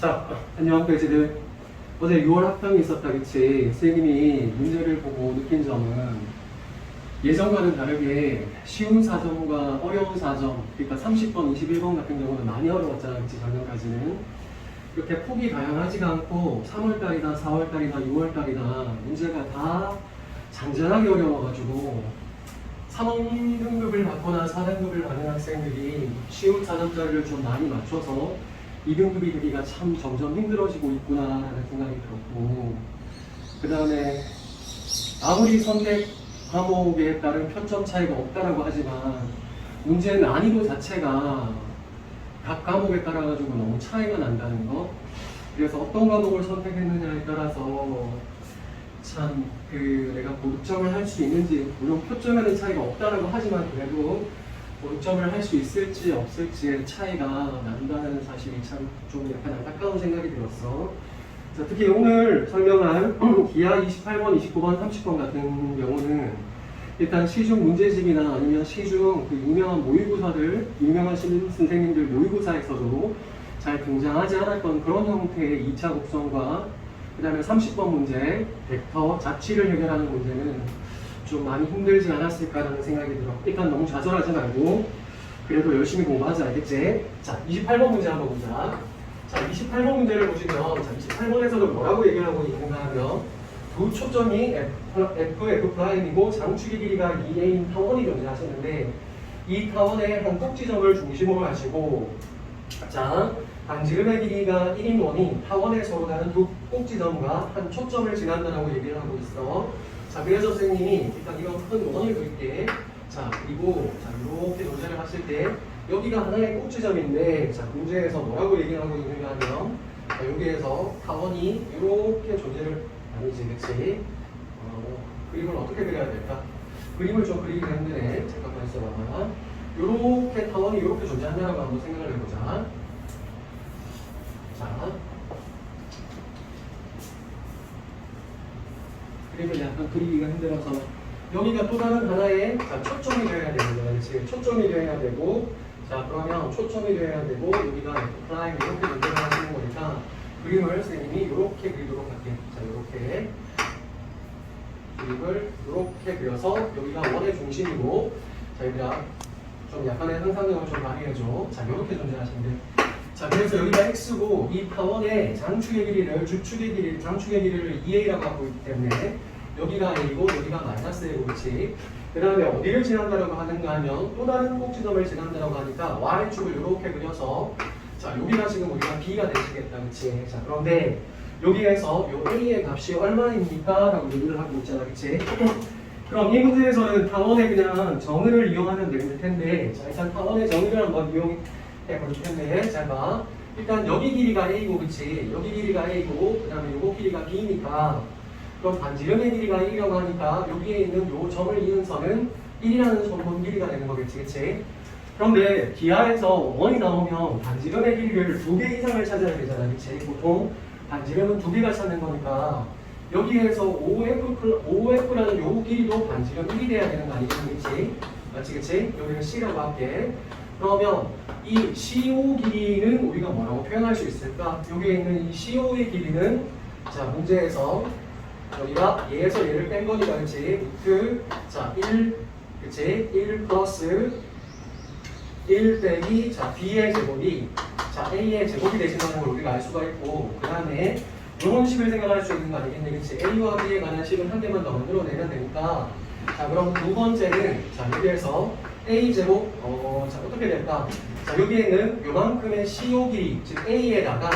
자, 안녕, 돼지들. 어제 6월 학평이 있었다, 그치? 선생님이 문제를 보고 느낀 점은 예전과는 다르게 쉬운 4점과 어려운 4점, 그러니까 30번, 21번 같은 경우는 많이 어려웠잖아, 그치? 작년까지는. 이렇게 폭이 다양하지가 않고 3월달이나 4월달이나 6월달이나 문제가 다 잔잔하게 어려워가지고 3등급을 받거나 4등급을 받는 학생들이 쉬운 4점짜리를 좀 많이 맞춰서 2등급이 되기가 참 점점 힘들어지고 있구나라는 생각이 들었고, 그 다음에 아무리 선택 과목에 따른 표점 차이가 없다라고 하지만 문제의 난이도 자체가 각 과목에 따라가지고 너무 차이가 난다는 거. 그래서 어떤 과목을 선택했느냐에 따라서 참 내가 고득점을 할 수 있는지, 물론 표점에는 차이가 없다라고 하지만 그래도 고득점을 할 수 있을지 없을지의 차이가 난다는 사실이 참 좀 약간 안타까운 생각이 들었어. 자, 특히 오늘 설명할 기하 28번, 29번, 30번 같은 경우는 일단 시중 문제집이나 아니면 시중 그 유명한 모의고사들, 유명한 선생님들 모의고사에서도 잘 등장하지 않았던 그런 형태의 2차 곡선과 그 다음에 30번 문제, 벡터, 자취를 해결하는 문제는 좀 많이 힘들지 않았을까라는 생각이 들어. 일단 너무 좌절하지 말고 그래도 열심히 공부하자, 알겠지? 자, 28번 문제 한번 보자. 자, 28번 문제를 보시면, 자, 28번에서도 뭐라고 얘기를 하고 있는가 하면 두 초점이 F'I고 장축의 길이가 2A인 타원이 존재하시는데 이 타원의 한 꼭지점을 중심으로 하시고, 자, 반지름의 길이가 1인 원이 타원의 서로 다른 두 꼭지점과 한 초점을 지난다라고 얘기를 하고 있어. 자, 그래서 선생님이 일단 이런 큰 원을 그릴게. 자, 그리고 자, 이렇게 문제를 봤을 때 여기가 하나의 꼭지점인데, 자, 문제에서 뭐라고 얘기를 하고 있는가 하면, 자, 여기에서 타원이 이렇게 존재를, 아니지, 그치? 그림을 어떻게 그려야 될까? 그림을 좀 그리기가 힘드네. 잠깐만 있어봐. 이렇게 타원이 이렇게 존재한다고 한번 생각을 해보자. 자, 그림을 약간 그리기가 힘들어서 여기가 또 다른 하나의, 자, 초점이 되어야 되는 거야. 그치? 초점이 되어야 되고, 자, 그러면 초점이 되어야 되고, 여기가 F'I 이렇게 연결을 하시는 거니까 그림을 선생님이 이렇게 그리도록 할게. 자, 이렇게 그림을 이렇게 그려서 여기가 원의 중심이고, 자, 여기가 좀 약간의 상상력을 좀 발휘해줘. 자, 이렇게 존재하시면 돼. 자, 그래서 여기가 x고 이 타원의 장축의 길이를, 주축의 길이, 장축의 길이를 2a라고 하고 있기 때문에 여기가 a고 여기가 마이너스 a고, 그렇지? 그 다음에 어디를 지난다라고 하는가 하면 또 다른 꼭지점을 지난다라고 하니까 y축을 이렇게 그려서, 자, 여기가 지금 우리가 b가 되시겠다, 그렇지? 자, 그런데 여기에서 요 a의 값이 얼마입니까? 라고 얘기를 하고 있잖아, 그렇지? 그럼 이 문제에서는 타원의 그냥 정의를 이용하면 될 텐데, 자, 일단 타원의 정의를 한번 이용해 볼 텐데, 잘 봐. 일단 여기 길이가 a고, 그치? 여기 길이가 a고, 그 다음에 요거 길이가 b니까, 그럼 반지름의 길이가 1이라고 하니까 여기에 있는 요 점을 이은 선은 1이라는 선분 길이가 되는 거겠지, 그치? 그런데 기하에서 1이 나오면 반지름의 길이를 2개 이상을 찾아야 되잖아, 그치? 보통 반지름은 2개가 찾는 거니까 여기에서 OF라는 요 길이도 반지름 1이 돼야 되는 거 아니겠니, 그치? 맞지, 그치? 여기는 C라고 할게. 그러면 이 CO 길이는 우리가 뭐라고 표현할 수 있을까? 여기에 있는 이 CO의 길이는, 자, 문제에서 여기가 얘에서 얘를 뺀 거니까, 그치? 자, 1, 그치? 1 플러스 1 빼기, 자, B의 제곱이, 자, A의 제곱이 되신다는 걸 우리가 알 수가 있고, 그 다음에 이런 식을 생각할 수 있는 거 아니겠니, 그치? A와 B에 관한 식은 한 개만 더 만들어내면 되니까, 자, 그럼 두 번째는, 자, 여기에서 A제곱, 자, 어떻게 될까? 자, 여기에는 요만큼의 CO 길이, 즉 A에다가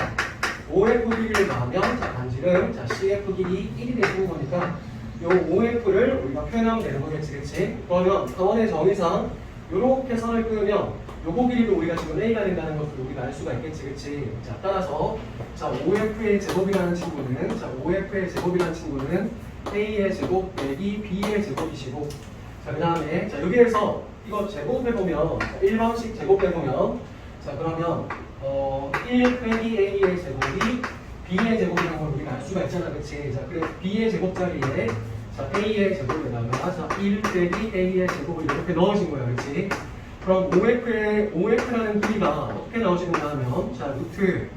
OF 길이를 넣으면, 자, 반지름, 자, CF 길이 1이 되는 거니까 요 OF를 우리가 표현하면 되는 거겠지, 그치? 그러면 타원의 정의상 요렇게 선을 끄면 요거 길이도 우리가 지금 A가 된다는 것을 우리가 알 수가 있겠지, 그치? 자, 따라서, 자, OF의 제곱이라는 친구는, 자, OF의 제곱이라는 친구는 A의 제곱 빼기 B의 제곱이시고, 자, 그 다음에, 자, 여기에서 이거 제곱해보면, 1번씩 제곱해보면, 자, 그러면 1 빼기 A의 제곱이 B의 제곱이라는 걸 우리가 알 수가 있잖아, 그치? 자, 그래서 B의 제곱자리에, 자, A의 제곱에다가, 자, 1 빼기 A의 제곱을 이렇게 넣으신 거야, 그치? 그럼 OF라는 길이가 어떻게 나오시는가 하면, 자, 루트,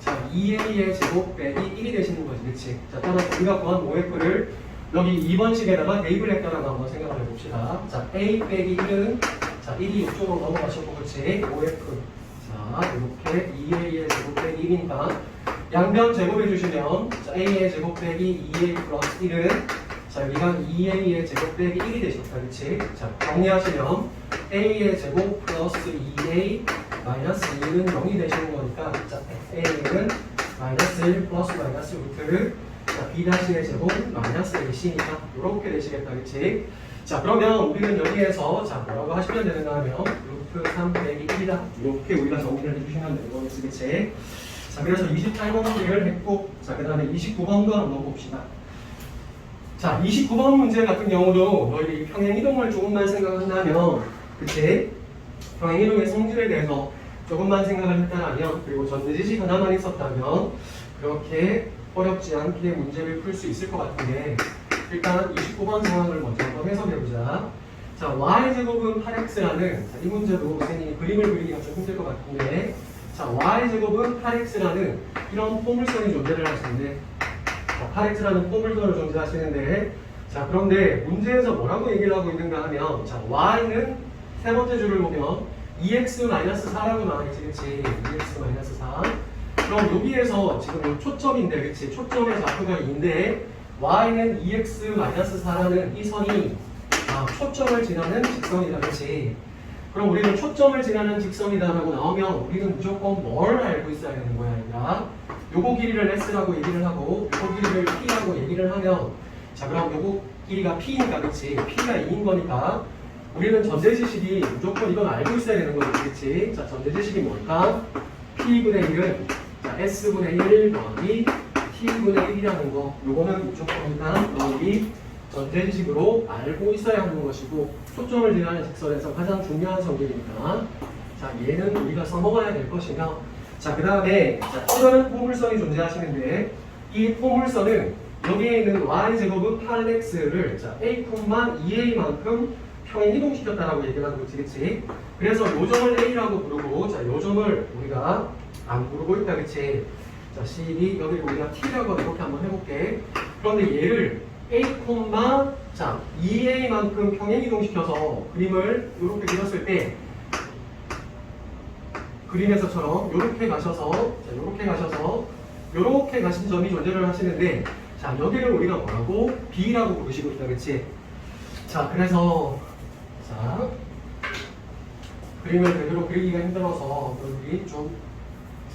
자, 2a의 제곱 빼기 1이 되시는 거지, 그치? 자, 따라서 우리가 구한 OF를 여기 2번식에다가 대입을 했다라고 한번 생각을 해봅시다. 자, a 빼기 1은 자, 1이 이쪽으로 넘어가셨고, 그치? OF. 자, 이렇게 2a의 제곱 빼기 1이니까 양변 제곱해 주시면 자, a의 제곱 빼기 2a 플러스 1은 자, 여기가 2a의 제곱 빼기 1이 되셨다, 그치? 자, 정리하시면 a의 제곱 플러스 2a 마이너스 2는 0이 되시는 거니까 자, a는 마이너스 1 플러스 마이너스 루트 자, b 다시의 제곱 마이너스 ac니까 이렇게 되시겠다, 그치? 자, 그러면 우리는 여기에서 자, 뭐라고 하시면 되는가 하면 루트 3 빼기 1이다 이렇게 우리가 정리를 해주시면 되는 거겠지, 그치? 자, 그래서 28번 문제를 했고 자, 그 다음에 29번도 한번 봅시다. 자, 29번 문제 같은 경우도 너희들이 평행이동을 조금만 생각한다면 그치? 평행이동의 성질에 대해서 조금만 생각을 했다면 그리고 전제지식 하나만 있었다면 그렇게 어렵지 않게 문제를 풀 수 있을 것 같은데 일단 29번 상황을 먼저 한번 해석해보자. 자, y제곱은 8x라는 이 문제도 선생님이 그림을 그리기가 좀 힘들 것 같은데 자, y제곱은 8x라는 이런 포물선이 존재를 하시는데 자, 8x라는 포물선을 존재하시는데 자, 그런데 문제에서 뭐라고 얘기를 하고 있는가 하면 자, y는 세 번째 줄을 보면 2x-4라고 나와있지, 그치? 2x-4 그럼 여기에서 지금 이 초점인데, 그치? 초점의 좌표가 2인데 y는 2x-4라는 이 선이 초점을 지나는 직선이다, 그치? 그럼 우리는 초점을 지나는 직선이다라고 나오면 우리는 무조건 뭘 알고 있어야 되는 거야, 얘들아? 요거 길이를 s라고 얘기를 하고 요거 길이를 p라고 얘기를 하면 자, 그럼 요거 길이가 p니까, 그치? p가 2인 거니까 우리는 전제지식이 무조건 이건 알고 있어야 되는 거지, 그치? 자, 전제지식이 뭘까? p분의 1은 자, s분의 1 더하기 t분의 1이라는 거 요거는 무조건 일단 너희 전제지식으로 알고 있어야 하는 것이고 초점을 지나는 직선에서 가장 중요한 성질이니까 자, 얘는 우리가 써먹어야 될 것이며 자, 그 다음에 또 다른 포물선이 존재하시는데 이 포물선은 여기에 있는 y제곱은 8x를 자, a,2a만큼 평행 이동시켰다라고 얘기를 하는 거지, 그치? 그래서 요 점을 a라고 부르고 자, 요 점을 우리가 안 부르고 있다, 그치? 자, C2 여기 우리가 t라고 이렇게 한번 해볼게. 그런데 얘를 a, 자, 2a만큼 평행 이동시켜서 그림을 이렇게 그렸을 때 그림에서처럼 이렇게 가셔서 자, 이렇게 가신 점이 존재를 하시는데 자, 여기를 우리가 뭐라고? b라고 부르시고 있다, 그치? 자, 그래서 자, 그림을 제대로 그리기가 힘들어서 여기 좀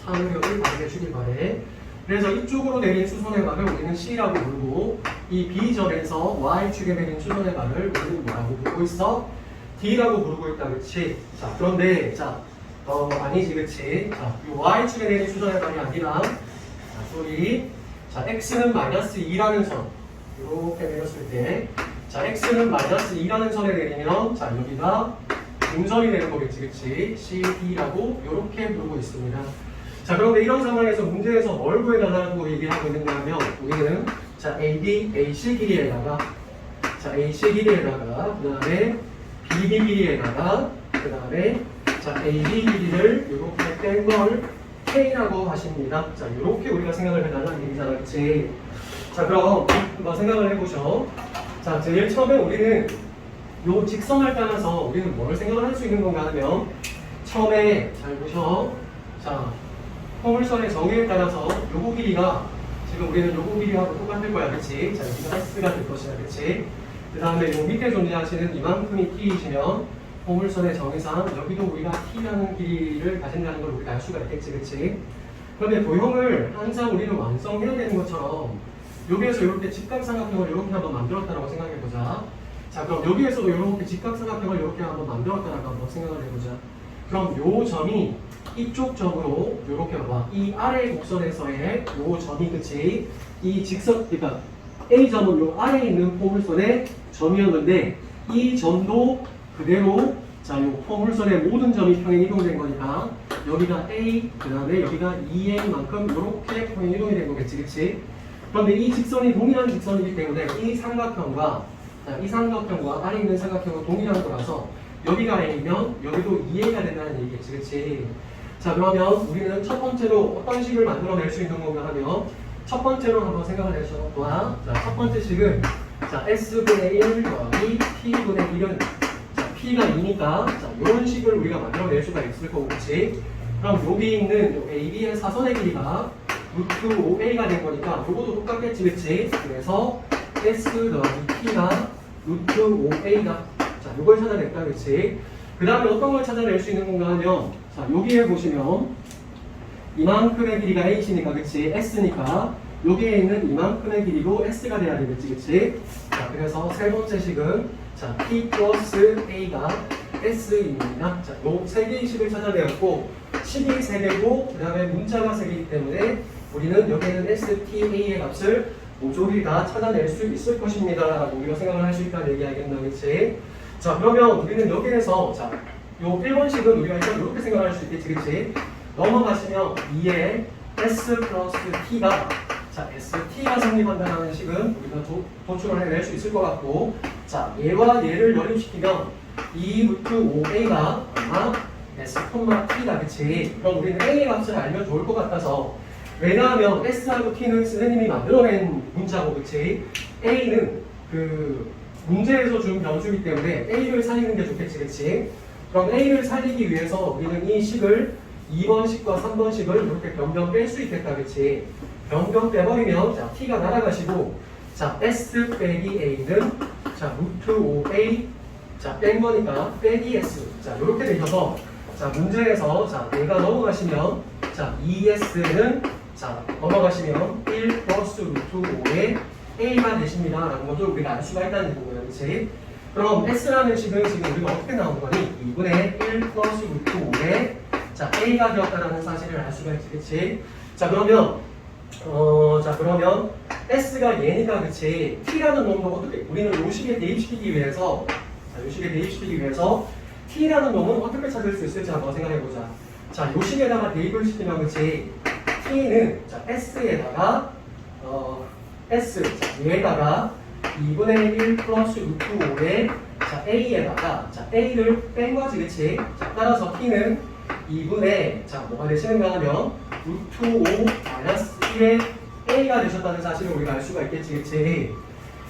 사무력을 발휘해주길 바래. 그래서 이쪽으로 내린 수선의 발을 우리는 C라고 부르고 이 B점에서 Y축에 내린 수선의 발을 우리는 뭐라고 부르고 있어? D라고 부르고 있다, 그치? 자, 그런데 자, 아니지, 그치? 자, 이 Y축에 내린 수선의 발이 아니라 자, 자, X는 마이너스 2라는 선 이렇게 내렸을 때 자, X는 마이너스 2라는 선에 내리면 자, 여기가 중점이 되는 거겠지, 그치? CD라고 이렇게 부르고 있습니다. 자, 그런데 이런 상황에서 문제에서 뭘 구해달라고 얘기하고 있는가 하면 우리는 자, AC 길이에다가 자, AC 길이에다가 그 다음에 BB 길이에다가 그 다음에 자, AB 길이를 이렇게 뺀 걸 K라고 하십니다. 자, 이렇게 우리가 생각을 해달라는 얘기잖아, 그치? 자, 그럼 한번 생각을 해보죠. 자, 제일 처음에 우리는 요 직선을 따라서 우리는 뭘 생각을 할 수 있는 건가 하면 처음에 잘 보셔. 자, 포물선의 정의에 따라서 요거 길이가 지금 우리는 요거 길이하고 똑같을 거야, 그치? 자, 여기가 S가 될 것이야, 그치? 그 다음에 요 밑에 존재하시는 이만큼이 T이시면 포물선의 정의상 여기도 우리가 T라는 길이를 가진다는 걸 우리가 알 수가 있겠지, 그치? 그런데 도형을 항상 우리는 완성해야 되는 것처럼 여기에서 이렇게 직각삼각형을 이렇게 한번 만들었다고 생각해보자. 자, 그럼 여기에서도 이렇게 직각삼각형을 이렇게 한번 만들었다라고 한번 생각을 해보자. 그럼 요 점이 이쪽 점으로 이렇게 봐봐. 이 아래 곡선에서의 요 점이, 그치? 이 직선, 그러니까 A점은 요 아래에 있는 포물선의 점이었는데 이 점도 그대로 자, 요 포물선의 모든 점이 평행 이동된 거니까 여기가 A, 그 다음에 여기가 2A만큼 이렇게 평행 이동이 된 거겠지, 그치? 그런데 이 직선이 동일한 직선이기 때문에 이 삼각형과 아래 있는 삼각형은 동일한 거라서 여기가 A면 여기도 2A가 된다는 얘기겠지, 그치? 자, 그러면 우리는 첫 번째로 어떤 식을 만들어낼 수 있는 건가 하면 첫 번째로 한번 생각을 해줘봐. 자, 첫 번째 식은 자, S분의 1 더하기 T분의 1은 자, P가 2니까 자, 이런 식을 우리가 만들어낼 수가 있을 거고, 그렇지? 그럼 여기 있는 요 AB의 사선의 길이가 루트 5A가 된 거니까 요것도 똑같겠지, 그치? 그래서 S 더하기 T가 루트 5A다. 자, 요걸 찾아냈다, 그치? 그 다음에 어떤 걸 찾아낼 수 있는 건가 하면 자, 여기에 보시면 이만큼의 길이가 H니까, 그치? S니까 여기에 있는 이만큼의 길이도 S가 돼야 되겠지, 그치? 자, 그래서 세 번째 식은 자, P 플러스 A가 S입니다. 자, 요 세 개의 식을 찾아내었고 식이 3개고 그 다음에 문자가 3개이기 때문에 우리는 여기에는 STA의 값을 모조리 다 찾아낼 수 있을 것입니다 라고 우리가 생각을 할 수 있다는 얘기 알겠나, 그치? 자, 그러면 우리는 여기에서 자, 요 1번식은 우리가 일단 이렇게 생각할 수 있겠지, 그치? 넘어가시면 2에 S 플러스 T가 자, ST가 성립한다는 식은 우리가 도출을 해낼 수 있을 것 같고, 자, 얘와 얘를 연립시키면 2 루트 5A가 아마 S, T다, 그치? 그럼 우리는 A의 값을 알면 좋을 것 같아서, 왜냐하면 S하고 T는 선생님이 만들어낸 문자고, 그치? A는 그 문제에서 준 변수이기 때문에 A를 살리는 게 좋겠지, 그치? 그럼 A를 살리기 위해서 우리는 이 식을 2번식과 3번식을 이렇게 변경 뺄 수 있겠다, 그치? 변경 빼버리면 자, T가 날아가시고 자, S 빼기 A는 자, 루트 5A 자, 뺀 거니까 빼기 S 자, 이렇게 되셔서 자, 문제에서 자, 얘가 넘어가시면 자, 2S는 자, 넘어가시면 1 플러스 루트 5의 A가 되십니다 라는 것을 우리가 알 수가 있다는 거고요, 그치? 그럼 S라는 식은 지금 우리가 어떻게 나오는 거니? 2분의 1 플러스 루트 5의 자, A가 되었다는 사실을 알 수가 있지, 그치? 자, 그러면 자, 그러면 S가 얘니까, 그치? T라는 놈도 어떻게, 우리는 요 식에 대입시키기 위해서 자, 요 식에 대입시키기 위해서 T라는 놈은 어떻게 찾을 수 있을지 한번 생각해보자. 자, 요 식에다가 대입을 시키면, 그치? T는 자, S에다가 S, 자, 얘에다가 2분의 1 플러스 루트 5의 자, A에다가 자, A를 뺀 거지, 그치? 자, 따라서 T는 2분의 자, 뭐가 되시는가 하면 루트 5 마이너스 1의 A가 되셨다는 사실을 우리가 알 수가 있겠지, 그치?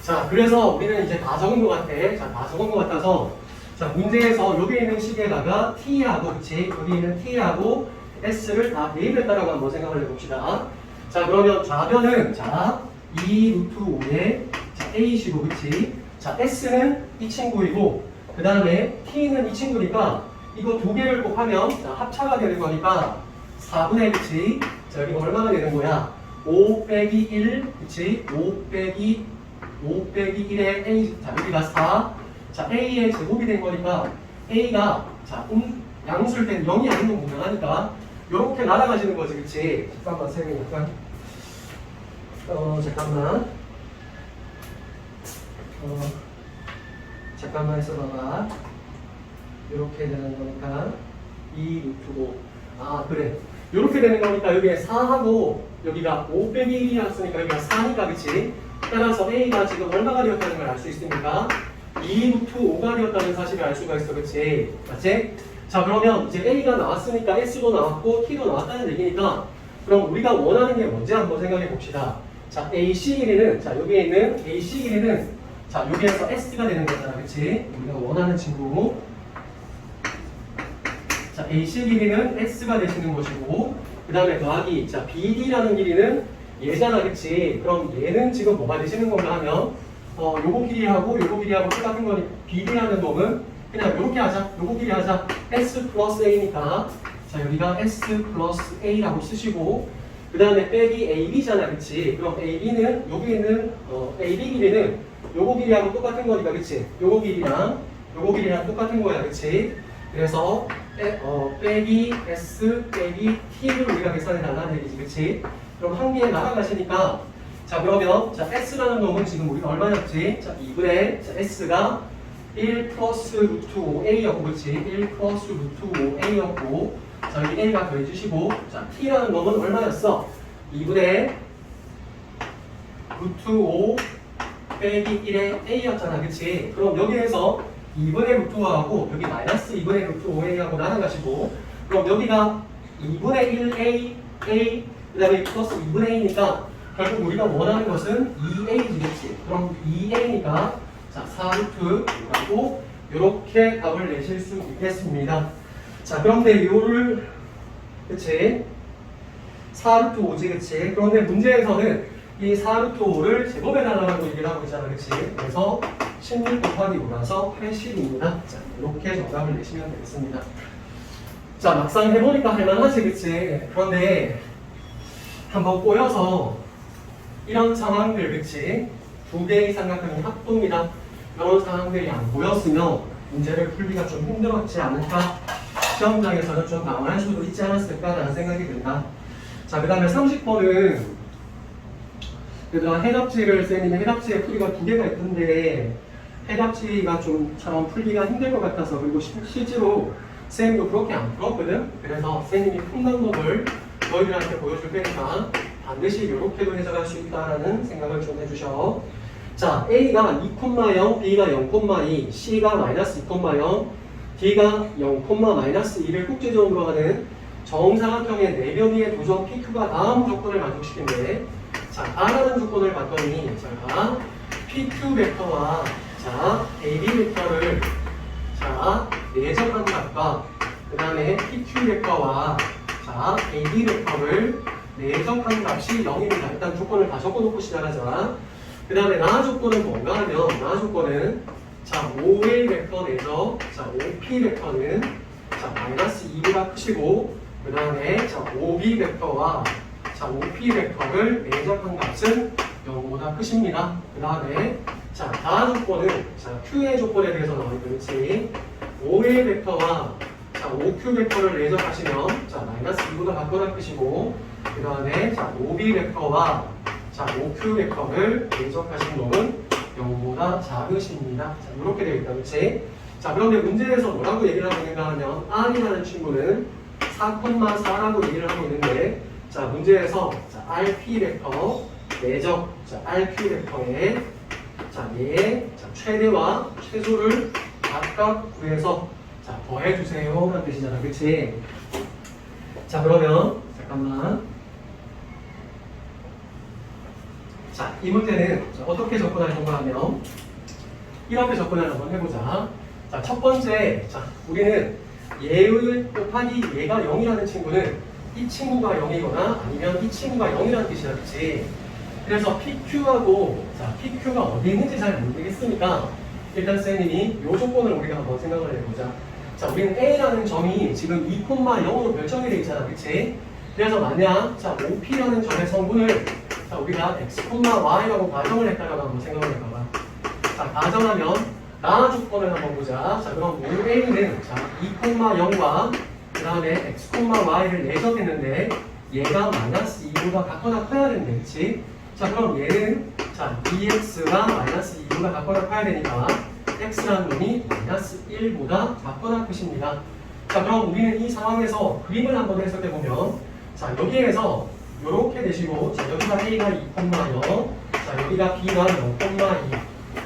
자, 그래서 우리는 이제 다 적은 것 같아. 자, 다 적은 것 같아서 자, 문제에서 여기 있는 식에다가 T하고, 그치? 여기 있는 T하고 S를 다 대입했다라고 한번 생각을 해봅시다. 자, 그러면 좌변은 자, 2 루트 5의 자, A시고, 그치? 자, S는 이 친구이고 그 다음에 T는 이 친구니까 이거 두 개를 곱하면 자, 합차가 되는 거니까 4분의 1이지. 자, 여기가 얼마나 되는 거야? 5 빼기 1, 그치? 5 빼기 1의 A, 자, 여기가 4. 자, A의 제곱이 된 거니까 A가 자, 양수일 때는 0이 아닌 건 분명하니까 요렇게 날아가시는 거지, 그치? 잠깐만, 쌤이 약간 잠깐만 있어봐봐. 이렇게 되는 거니까 2 루트고 아, 그래. 이렇게 되는 거니까 여기에 4하고 여기가 5 빼기 1이었으니까 여기가 4니까, 그치? 따라서 A가 지금 얼마가 되었다는 걸 알 수 있으니까 2 루트 5가 되었다는 사실을 알 수가 있어, 그치? 맞지? 자, 그러면 이제 A가 나왔으니까 S도 나왔고 T도 나왔다는 얘기니까 그럼 우리가 원하는 게 뭔지 한번 생각해 봅시다. 자, AC 길이는 자, 여기에 있는 AC 길이는 자, 여기에서 S가 되는 거잖아, 그치? 우리가 원하는 친구. 자, AC 길이는 S가 되시는 것이고 그 다음에 더하기 자, BD라는 길이는 얘잖아, 그치? 그럼 얘는 지금 뭐가 되시는 건가 하면 요거 길이하고 요거 길이하고 똑같은 거니 BD라는 놈은 그냥 요렇게 하자. 요거 길이 하자. S 플러스 A니까 자, 여기가 S 플러스 A라고 쓰시고 그 다음에 빼기 AB잖아, 그치? 그럼 AB는 여기 있는 AB 길이는 요거 길이하고 똑같은 거니까, 그치? 요거 길이랑 똑같은 거야, 그치? 그래서 빼기 S 빼기 T를 우리가 계산해 달라는 얘기지, 그치? 그럼 한 개에 날아가시니까 자, 그러면 자, S라는 놈은 지금 우리가 얼마였지? 자, 2분의 자, S가 1 플러스 루트 5A였고, 그치? 1 플러스 루트 5A였고 자, 여기 A가 더해주시고 자, T라는 놈은 얼마였어? 2분의 루트 5 빼기 1의 A였잖아, 그치? 그럼 여기에서 2분의 루트 5하고 여기 마이너스 2분의 루트 5A하고 나눠가시고 그럼 여기가 2분의 1a, a, 그 다음에 플러스 2분의 a니까 결국 우리가 원하는 것은 2a겠지. 그럼 2a니까 자, 4루트라고 이렇게 답을 내실 수 있겠습니다. 자, 그런데 요를 그치? 4루트 5지, 그치? 그런데 문제에서는 이 4루트 5를 제곱해달라고 얘기를 하고 있잖아, 그치? 그래서 16 곱하기 5라서 80입니다. 자, 이렇게 정답을 내시면 되겠습니다. 자, 막상 해보니까 할만하지, 그치? 그런데 한번 꼬여서 이런 상황들, 그치? 두 개의 삼각형이 합동이다. 이런 상황들이 안 보였으면 문제를 풀기가 좀 힘들었지 않을까? 시험장에서는 좀 당황할 수도 있지 않았을까라는 생각이 든다. 자, 그 다음에 30번은 얘들아 해답지를 쌤이 해답지에 풀이가 두 개가 있던데 해답지가 좀처럼 풀기가 힘들 것 같아서 그리고 실제로 쌤도 그렇게 안 풀었거든. 그래서 쌤이 푼 방법을 너희들한테 보여줄 테니까 반드시 이렇게도 해석할 수 있다는 생각을 좀 해주셔. 자, A가 2,0, B가 0,2, C가 마이너스 2,0, D가 0,-2를 꼭지점으로 하는 정사각형의 내변위의 도점 PQ가 다음 조건을 만족시킨대. 자, R라는 조건을 봤더니 자, PQ 벡터와 자, AB 벡터를 자, 내적한 값과 그 다음에 PQ 벡터와 자, AB 벡터를 내적한 값이 0입니다. 일단 조건을 다 적어놓고 시작하자. 그 다음에 나 조건은 뭔가 하면 나 조건은 자, OA 벡터 내적 자, OP 벡터는 자, 마이너스 2보다 크시고 그 다음에 자, OB 벡터와 자, OP 벡터를 내적한 값은 0보다 크십니다. 그 다음에 자, 다 조건은 자, Q의 조건에 대해서 나와있는 그렇지. OA 벡터와 자, OQ 벡터를 내적하시면 자, 마이너스 2보다 같거나 크시고 그 다음에 자, OB 벡터와 자, OQ 벡터를 내적하신 놈은 0보다 작으십니다. 자, 이렇게 되어 있다. 그렇지? 자, 그런데 문제에서 뭐라고 얘기를 하고 있는가 하면 R이라는 친구는 4,4라고 얘기를 하고 있는데 자, 문제에서 자, RP 벡터 내적 자, RP 벡터의 자, 얘의 자, 최대와 최소를 각각 구해서 자, 더해주세요 라는 뜻이잖아. 그치? 자, 그러면 잠깐만 자, 이 문제는 자, 어떻게 접근할 건가 하면 이렇게 접근을 한번 해보자. 자, 첫 번째 자, 우리는 얘의 곱하기 얘가 0이라는 친구는 이 친구가 0이거나 아니면 이 친구가 0이라는 뜻이야. 그치? 그래서 PQ하고 자, PQ가 어디 있는지 잘 모르겠으니까 일단 쌤님이 이 조건을 우리가 한번 생각을 해보자. 자, 우리는 A라는 점이 지금 2,0로 결정이 되어 있잖아. 그치? 그래서 만약 자, OP라는 점의 성분을 자, 우리가 x,y라고 가정을 했다라고 한번 생각을 해봐봐. 자, 가정하면 나 조건을 한번 보자. 자, 그럼 OA는 자, 2,0과 그 다음에 x,y를 내적했는데 얘가 마이너스 2보다 같거나 커야 되는데, 그치? 자, 그럼 얘는 자, dx가 마이너스 2보다 같거나 커야 되니까 x라는 놈이 마이너스 1보다 작거나 크십니다. 자, 그럼 우리는 이 상황에서 그림을 한번 해석해보면 자, 여기에서 이렇게 되시고 자, 여기가 A가 2,0 자, 여기가 B가 0,2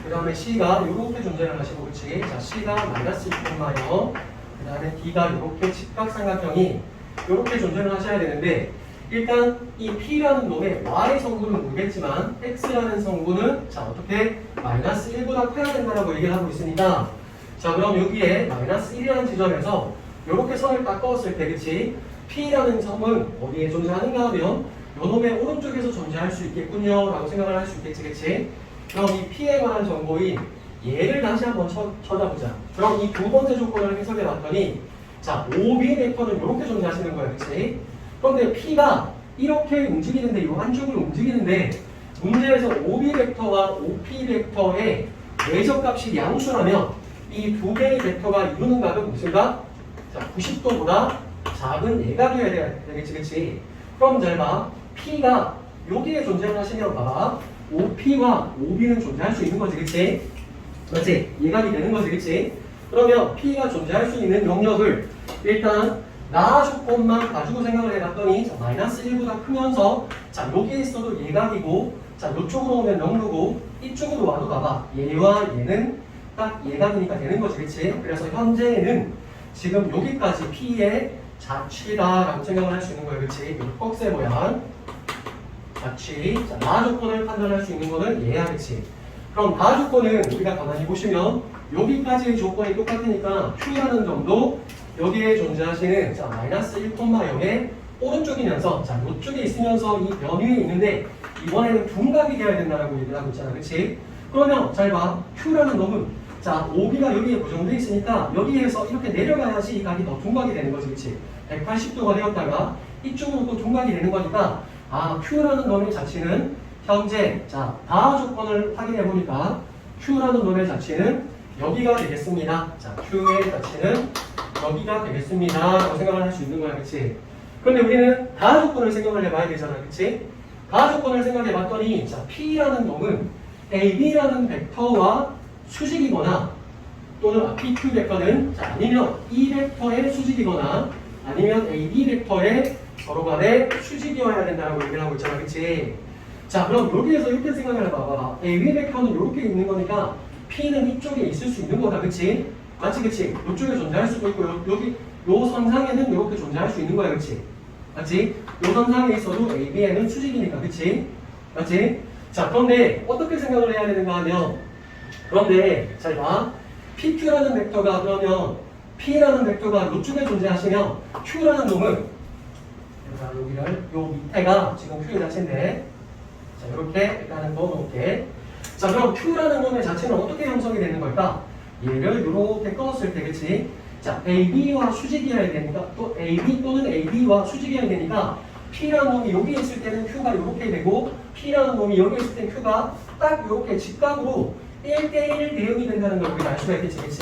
그 다음에 C가 이렇게 존재를 하시고 그치? 자, C가 마이너스 2,0 그 다음에 D가 이렇게 직각삼각형이 이렇게 존재를 하셔야 되는데 일단 이 P라는 놈의 Y 성분은 모르겠지만 X라는 성분은 자, 어떻게 마이너스 1보다 커야 된다라고 얘기를 하고 있으니까 자, 그럼 여기에 마이너스 1이라는 지점에서 이렇게 선을 딱 그었을 때 그치? P라는 점은 어디에 존재하는가 하면 요 놈의 오른쪽에서 존재할 수 있겠군요 라고 생각을 할 수 있겠지. 그치? 그럼 이 P에 관한 정보인 얘를 다시 한번 쳐다보자. 그럼 이 두 번째 조건을 해석해 봤더니 자, OB 벡터는 이렇게 존재하시는 거야. 그치? 그런데 P가 이렇게 움직이는데 요 한쪽으로 움직이는데 문제에서 OB 벡터와 OP 벡터의 내적값이 양수라면 이 두 개의 벡터가 이루는 값은 무슨 값? 자, 90도보다 작은 얘가 되어야 되겠지. 그치? 그럼 잘 봐. P가 여기에 존재를 하시면 봐봐. OP와 OB는 존재할 수 있는 거지. 그치? 그렇지? 예각이 되는 거지. 그치? 그러면 P가 존재할 수 있는 영역을 일단 나 조건만 가지고 생각을 해봤더니 자, 마이너스 1보다 크면서 자, 여기에 있어도 예각이고 자, 이쪽으로 오면 0루고 이쪽으로 와도 봐봐. 얘와 얘는 딱 예각이니까 되는 거지. 그치? 그래서 현재는 지금 여기까지 P의 자취다라고 생각을 할 수 있는 거예요. 그치? 꺽쇠 모양. 자취. 자, 다 조건을 판단할 수 있는 거는 얘야. 그치? 그럼 다 조건은 우리가 가만히 보시면 여기까지의 조건이 똑같으니까 Q라는 점도 여기에 존재하시는 자, 마이너스 1,0의 오른쪽이면서 자, 이쪽에 있으면서 이 변 위에 있는데 이번에는 둔각이 돼야 된다라고 얘기를 하고 있잖아. 그치? 그러면 잘 봐. Q라는 놈은 자, OB가 여기에 고정되어 있으니까 여기에서 이렇게 내려가야지 이 각이 더 둔각이 되는 거지. 그치? 180도가 되었다가 이쪽으로 또 둔각이 되는 거니까 아, Q라는 놈의 자체는 현재 자, 다 조건을 확인해 보니까 Q라는 놈의 자체는 여기가 되겠습니다. 자, Q의 자체는 여기가 되겠습니다. 라고 생각을 할 수 있는 거야. 그치? 그런데 우리는 다 조건을 생각을 해봐야 되잖아. 그치? 다 조건을 생각해 봤더니 자, P라는 놈은 AB라는 벡터와 수직이거나 또는 PQ 벡터는 자, 아니면 E 벡터의 수직이거나 아니면 AB 벡터의 서로 간의 수직이어야 된다고 얘기를 하고 있잖아. 그치? 자, 그럼 여기에서 이렇게 생각을 해봐봐. AB 벡터는 이렇게 있는 거니까 P는 이쪽에 있을 수 있는 거다. 그치? 맞지? 그치? 이쪽에 존재할 수도 있고 여기 요 선상에는 이렇게 존재할 수 있는 거야. 그치? 맞지? 요 선상에 있어도 AB에는 수직이니까. 그치? 맞지? 자, 그런데 어떻게 생각을 해야 되는가 하면 그런데 잘 봐. PQ라는 벡터가 그러면 P라는 벡터가 이쪽에 존재하시면 Q라는 놈은 자, 여기를 요 밑에가 지금 Q의 자체인데 자, 이렇게 일단은 넣어놓을게. 자, 그럼 Q라는 놈의 자체는 어떻게 형성이 되는 걸까? 얘를 이렇게 꺼냈을 때, 그치? 자, AB와 수직이어야 되니까, 또 AB 또는 AB와 수직이어야 되니까, P라는 놈이 여기 있을 때는 Q가 이렇게 되고, P라는 놈이 여기 있을 때는 Q가 딱 이렇게 직각으로 1대1 대응이 된다는 걸 우리가 알 수가 있겠지, 그치?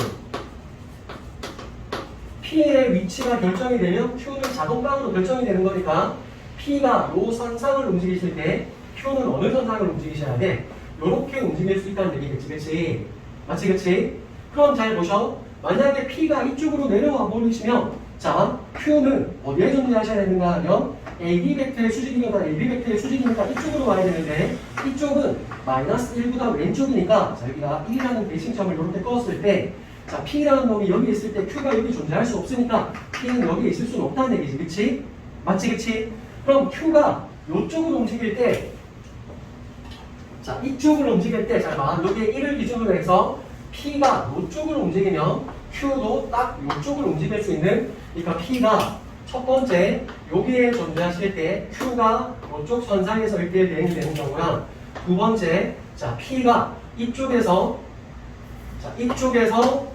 P의 위치가 결정이 되면 Q는 자동방으로 결정이 되는 거니까, P가 요 선상을 움직이실 때, Q는 어느 선상을 움직이셔야 돼? 요렇게 움직일 수 있다는 얘기겠지, 그치? 맞지, 그치? 그럼 잘 보셔. 만약에 P가 이쪽으로 내려와 버리시면 자, Q는 어디에 존재하셔야 되는가 하면 AB 벡터의 수직이거나 AB 벡터의 수직이니까 이쪽으로 와야 되는데 이쪽은 마이너스 1보다 왼쪽이니까 자, 여기가 1이라는 대칭점을 이렇게 꺼었을 때 자, P라는 놈이 여기 있을 때 Q가 여기 존재할 수 없으니까 P는 여기 있을 수는 없다는 얘기지, 그치? 맞지, 그치? 그럼 Q가 이쪽으로 움직일 때 자, 이쪽으로 움직일 때, 자, 여기에 1을 기준으로 해서 P가 이쪽으로 움직이면 Q도 딱 이쪽으로 움직일 수 있는, 그러니까 P가 첫 번째, 여기에 존재하실 때 Q가 이쪽 선상에서 이렇게 대응이 되는 경우랑 두 번째, 자, P가 이쪽에서, 자, 이쪽에서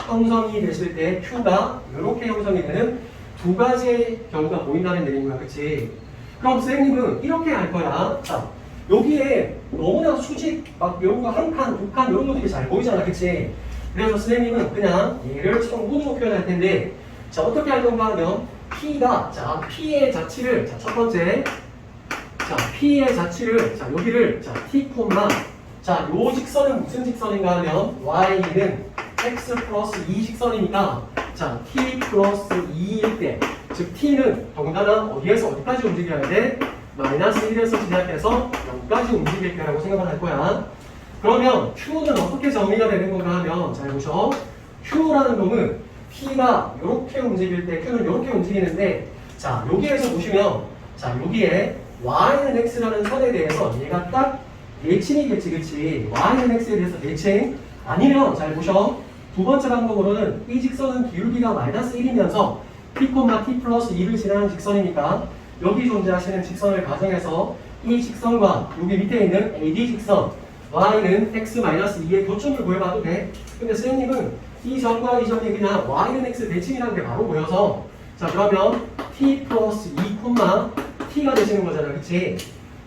형성이 됐을 때 Q가 이렇게 형성이 되는 두 가지의 경우가 보인다는 얘기인 거야. 그치? 그럼 선생님은 이렇게 할 거야. 자, 여기에 너무나 수직, 막 이런 거 한 칸, 두 칸 이런 것들이 잘 보이잖아. 그치? 그래서 선생님은 그냥 얘를 성분으로 표현할 텐데 자, 어떻게 할 건가 하면 P가, 자, P의 자치를, 자, 첫 번째 자, P의 자치를, 자, 여기를, 자, T, 자, 요 직선은 무슨 직선인가 하면 Y는 X 플러스 2 직선이니까 자, T 플러스 2일 때 즉 T는 더군다나 어디에서 어디까지 움직여야 돼? 마이너스 1에서 시작해서 0까지 움직일 거라고 생각을 할 거야. 그러면 Q는 어떻게 정리가 되는 건가 하면 잘 보셔. Q라는 놈은 P가 이렇게 움직일 때 Q는 이렇게 움직이는데 자, 여기에서 보시면 자, 여기에 Y는 X라는 선에 대해서 얘가 딱 대칭이겠지, 그치? Y는 X에 대해서 대칭 아니면 잘 보셔. 두 번째 방법으로는 이 직선은 기울기가 마이너스 1이면서 T, T 플러스 2를 지나는 직선이니까 여기 존재하시는 직선을 가정해서 이 직선과 여기 밑에 있는 AD 직선 Y는 X-2의 교점을 구해봐도 돼. 근데 선생님은 이 점과 이 점이 그냥 Y는 X 대칭이라는 게 바로 보여서 자, 그러면 T 플러스 2, T가 되시는 거잖아. 그치?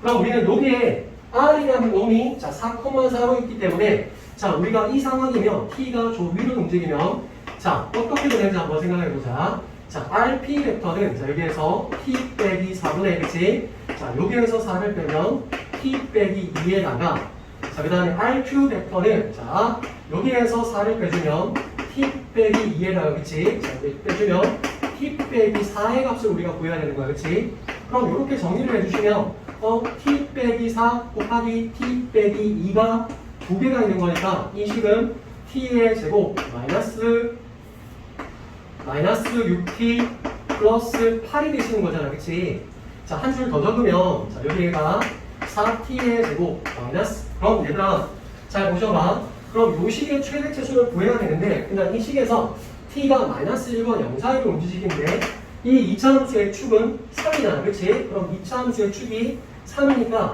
그럼 우리는 여기에 R이라는 놈이 자, 4,4로 있기 때문에 자, 우리가 이 상황이면 T가 저 위로 움직이면 자, 어떻게 되는지 한번 생각해보자. 자, RP 벡터는 자, 여기에서 T 빼기 4분의 1이지. 자, 여기에서 4를 빼면 T 빼기 2에다가 자, 그 다음에 RQ 벡터는 자, 여기에서 4를 빼주면 T 빼기 2에다가 그치? 자, 빼주면 T 빼기 4의 값을 우리가 구해야 되는 거야. 그치? 그럼 이렇게 정리를 해주시면 T 빼기 4 곱하기 T 빼기 2가 두 개가 있는 거니까 이 식은 T의 제곱 마이너스 6T 플러스 8이 되시는 거잖아. 그치? 자, 한 줄 더 적으면, 자, 여기가 4t의 제곱 마이너스. 그럼 얘들아, 잘 보셔봐. 그럼 요 식의 최대 최소를 구해야 되는데, 그냥 이 식에서 t가 마이너스 1번 0 사이로 움직이는데, 이 2차 함수의 축은 3이잖아. 그치? 그럼 2차 함수의 축이 3이니까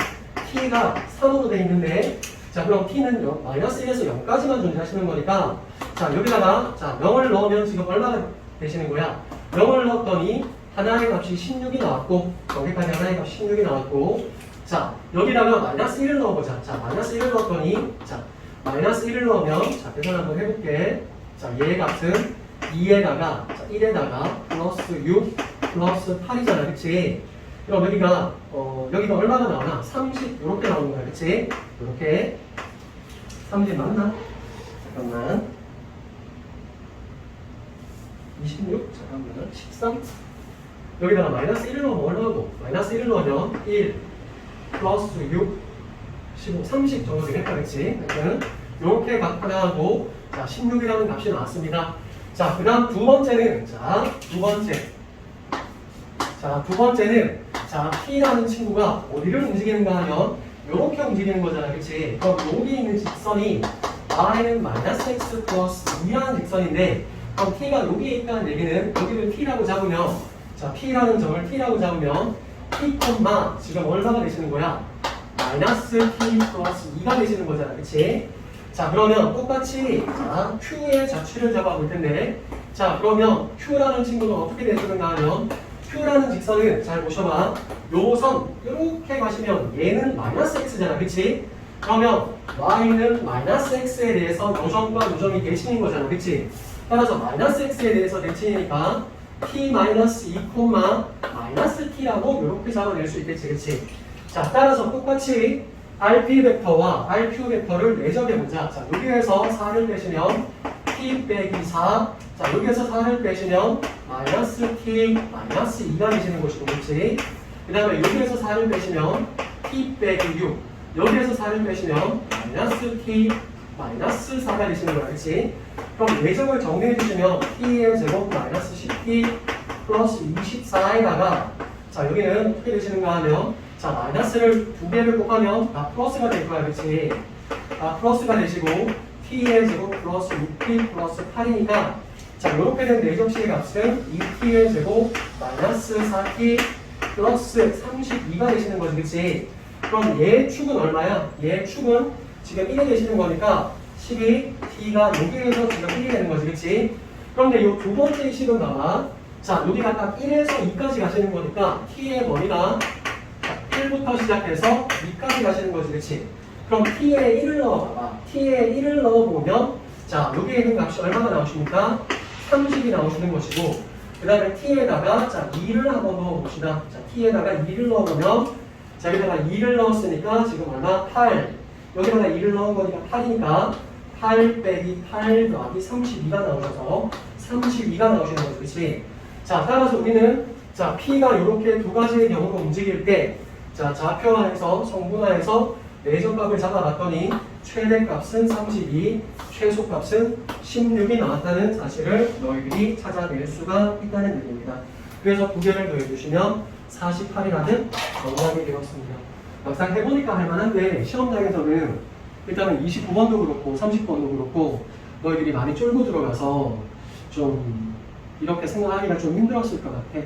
t가 3으로 돼 있는데, 자, 그럼 t는 마이너스 1에서 0까지만 존재하시는 거니까, 자, 여기다가, 자, 0을 넣으면 지금 얼마나 되시는 거야? 0을 넣었더니, 하나의 값이 16이 나왔고, 여기까지 하나의 값이 16이 나왔고, 자, 여기다가 마이너스 1을 넣어보자. 자, 마이너스 1을 넣었더니, 자, 마이너스 1을 넣으면, 자, 계산 한번 해볼게. 자, 얘의 값은 2에다가, 자, 1에다가, 플러스 6, 플러스 8이잖아. 그치? 그럼 여기가, 여기가 얼마가 나오나? 30, 이렇게 나오는 거야. 그치? 이렇게. 30 맞나? 잠깐만. 26? 잠깐만. 13? 여기다가 마이너스 1을 넣으면 얼마고? 마이너스 1을 넣으면 1, 플러스 6, 15, 30 정도 되겠다. 그치? 이렇게 나타나고, 자, 16이라는 값이 나왔습니다. 자, 그 다음 두 번째는, 자, 두 번째는, 자, P라는 친구가 어디를 움직이는가 하면, 이렇게 움직이는 거잖아. 그치? 그럼 여기 있는 직선이 y는 마이너스 x 플러스 2라는 직선인데, 그럼 T가 여기에 있다는 얘기는, 여기를 T라고 잡으면, 자, P라는 점을 T라고 잡으면, T, 지금 얼마가 되시는 거야? 마이너스 T 플러스 2가 되시는 거잖아. 그치? 자, 그러면 똑같이, 자, Q의 좌표를 잡아볼 텐데, 자, 그러면 Q라는 친구는 어떻게 되시는가 하면, Q라는 직선은 잘 보셔봐. 요 선, 이렇게 가시면 얘는 마이너스 X잖아. 그치? 그러면 Y는 마이너스 X에 대해서 요점과 요점이 대칭인 거잖아. 그치? 따라서 마이너스 X에 대해서 대칭이니까 T 마이너스 2, 마이너스 T라고 이렇게 잡아낼 수 있겠지. 그치? 자, 따라서 똑같이 RP 벡터와 RQ 벡터를 내적해보자. 자, 여기에서 4를 빼시면 T 빼기 4. 자, 여기에서 4를 빼시면 마이너스 T 마이너스 2가 되시는 것이고, 그렇지? 그 다음에 여기에서 4를 빼시면 T 빼기 6. 여기에서 4를 빼시면 마이너스 T 마이너스 4가 되시는 거야. 그렇지? 그럼 내적을 정리해 주시면 T의 제곱 마이너스 10T 플러스 24에다가, 자, 여기는 어떻게 되시는가 하면, 자, 마이너스를 두 개를 곱하면 플러스가 될 거야. 그렇지? 플러스가 되시고 T의 제곱 플러스 6T 플러스 8이니까, 자, 이렇게 된 내접시의 값은 2T의 제곱 마이너스 4T 플러스 32가 되시는 거지. 그치? 그럼 얘 축은 얼마야? 얘 축은 지금 1이 되시는 거니까 12, T가 여기에서 지금 1이 되는 거지. 그치? 그런데 이 두 번째 식은 봐봐. 자, 여기가 딱 1에서 2까지 가시는 거니까 T의 머리가 1부터 시작해서 2까지 가시는 거지. 그치? 그럼 T에 1을 넣어봐봐. T에 1을 넣어보면, 자, 여기에 있는 값이 얼마가 나오십니까? 30이 나오시는 것이고, 그 다음에 T에다가, 자, 2를 한번 넣어봅시다. 자, T에다가 2를 넣어보면, 자, 여기다가 2를 넣었으니까 지금 얼마? 8. 여기다가 2를 넣은 거니까 8이니까 8 빼기 8 더하기 32가 나오셔서 32가 나오시는 거죠. 그치? 자, 따라서 우리는, 자, P가 이렇게 두 가지의 경우로 움직일 때, 자, 좌표화해서 성분화해서 내적값을 잡아봤더니 최대값은 32, 최소값은 16이 나왔다는 사실을 너희들이 찾아낼 수가 있다는 얘기입니다. 그래서 두 개를 더해주시면 48이라는 정답이 되었습니다. 막상 해보니까 할만한데 시험장에서는 일단은 29번도 그렇고 30번도 그렇고 너희들이 많이 쫄고 들어가서 좀 이렇게 생각하기가 좀 힘들었을 것 같아.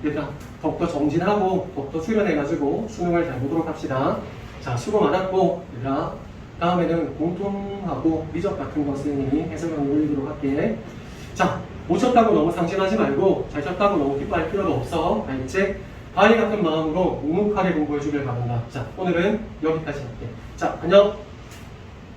얘들아, 더욱더 정진하고 더욱더 수련해가지고 수능을 잘 보도록 합시다. 자, 수고 많았고, 얘들아, 다음에는 공통하고 미적 같은 거 선생님이 해석을 올리도록 할게. 자, 못 쳤다고 너무 상심하지 말고 잘 쳤다고 너무 기뻐할 필요도 없어. 알겠지? 바위 같은 마음으로 묵묵하게 공부해 주길 바란다. 자, 오늘은 여기까지 할게. 자, 안녕.